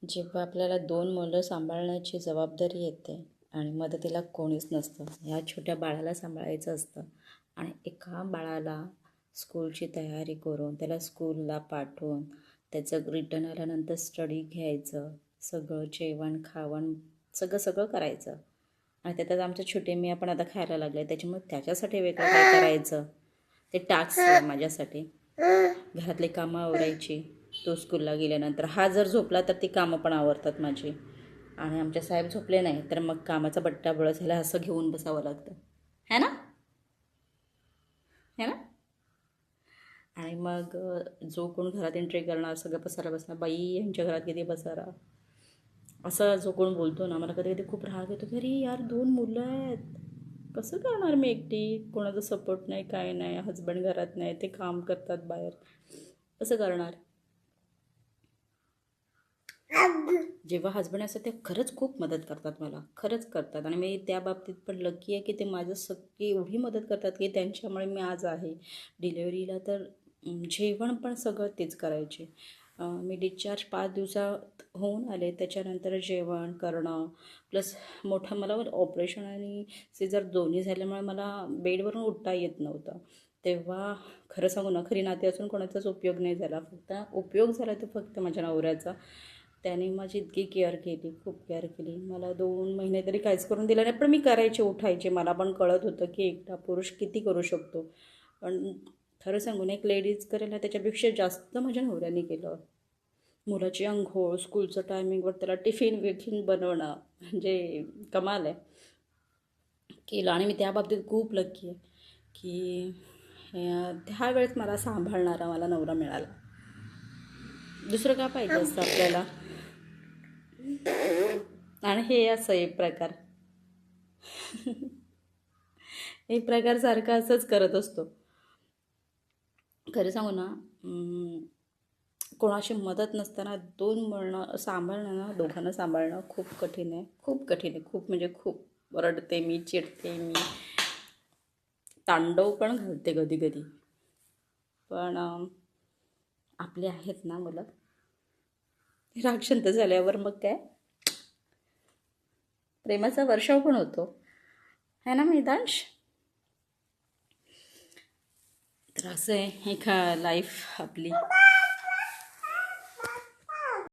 जेव्हा आपल्याला 2 मुलं सांभाळण्याची जबाबदारी येते आणि मदतीला कोणीच नसतं, ह्या छोट्या बाळाला सांभाळायचं असतं आणि एका बाळाला स्कूलची तयारी करून त्याला स्कूलला पाठवून त्याचं रिटर्न आल्यानंतर स्टडी घ्यायचं, सगळं जेवण खावण सगळं सगळं करायचं आणि त्याच्यात आमचं छोटे मी आपण आता खायला लागले, त्याच्यामुळे त्याच्यासाठी वेगळं काय करायचं ते टास्क आहे माझ्यासाठी. घरातली कामं आवरायची, तो स्कूलला गेल्यानंतर हा जर झोपला तर ती कामं पण आवरतात माझी आणि आमचे साहेब झोपले नाही तर मग कामाचा बट्टा बळस ह्याला असं घेऊन बसावं लागतं, है ना, है ना. आणि मग जो कोण घरात एंट्री करणार सगळं पसारा बसणार, बाई यांच्या घरात किती पसारा, असं जो कोण बोलतो ना, मला कधी कधी खूप राग येतो की अरे यार 2 मुलं आहेत, कसं करणार मी एकटी, कोणाचा सपोर्ट नाही काय नाही, हजबंड घरात नाही, ते काम करतात बाहेर, कसं करणार. जेव्हा हजबंड असतात ते खरंच खूप मदत करतात मला, खरंच करतात आणि मी त्या बाबतीत पण लकी आहे की ते माझं सगळी एवढी मदत करतात की त्यांच्यामुळे मी आज आहे. डिलेवरीला तर जेवण पण सगळं तेच करायचे. मी डिस्चार्ज 5 दिवसात होऊन आले, त्याच्यानंतर जेवण करणं प्लस मोठं मला ऑपरेशन आणि सिझर दोन्ही झाल्यामुळे मला बेडवरून उठता येत नव्हतं. तेव्हा खरं सांगू ना, खरी नाते असून कोणाचाच उपयोग नाही झाला, फक्त उपयोग झाला तो फक्त माझ्या नवऱ्याचा. त्याने माझी इतकी केअर केली, खूप केअर केली. मला 2 महिने तरी काहीच करून दिलं नाही, पण मी करायचे, उठायचे. मला पण कळत होतं की एकटा पुरुष किती करू शकतो. पण खरं सांगू ना, एक लेडीज करेल ना त्याच्यापेक्षा जास्त माझ्या नवऱ्याने केलं. मुलाची अंघोळ, स्कूलचं टायमिंगवर त्याला टिफिन बनवणं, म्हणजे कमाल आहे. केलं आणि मी त्या बाबतीत खूप लकी आहे की त्यावेळेस मला सांभाळणारा मला नवरा मिळाला. दुसरं काय पाहिजे असतं आपल्याला. आणि हे असं एक प्रकार एक प्रकार सारखा असंच करत असतो. खरं सांगू ना, कोणाची मदत नसताना 2 मुलं सांभाळणं ना, दोघांना सांभाळणं खूप कठीण आहे, खूप कठीण आहे, खूप म्हणजे खूप. रडते मी, चिडते मी, तांडव पण घालते कधी कधी, पण आपले आहेत ना मुलं, राग शांत झाल्यावर मग काय प्रेमाचा वर्षाव पण होतो, है ना मितांश. तर असं आहे एका लाईफ आपली.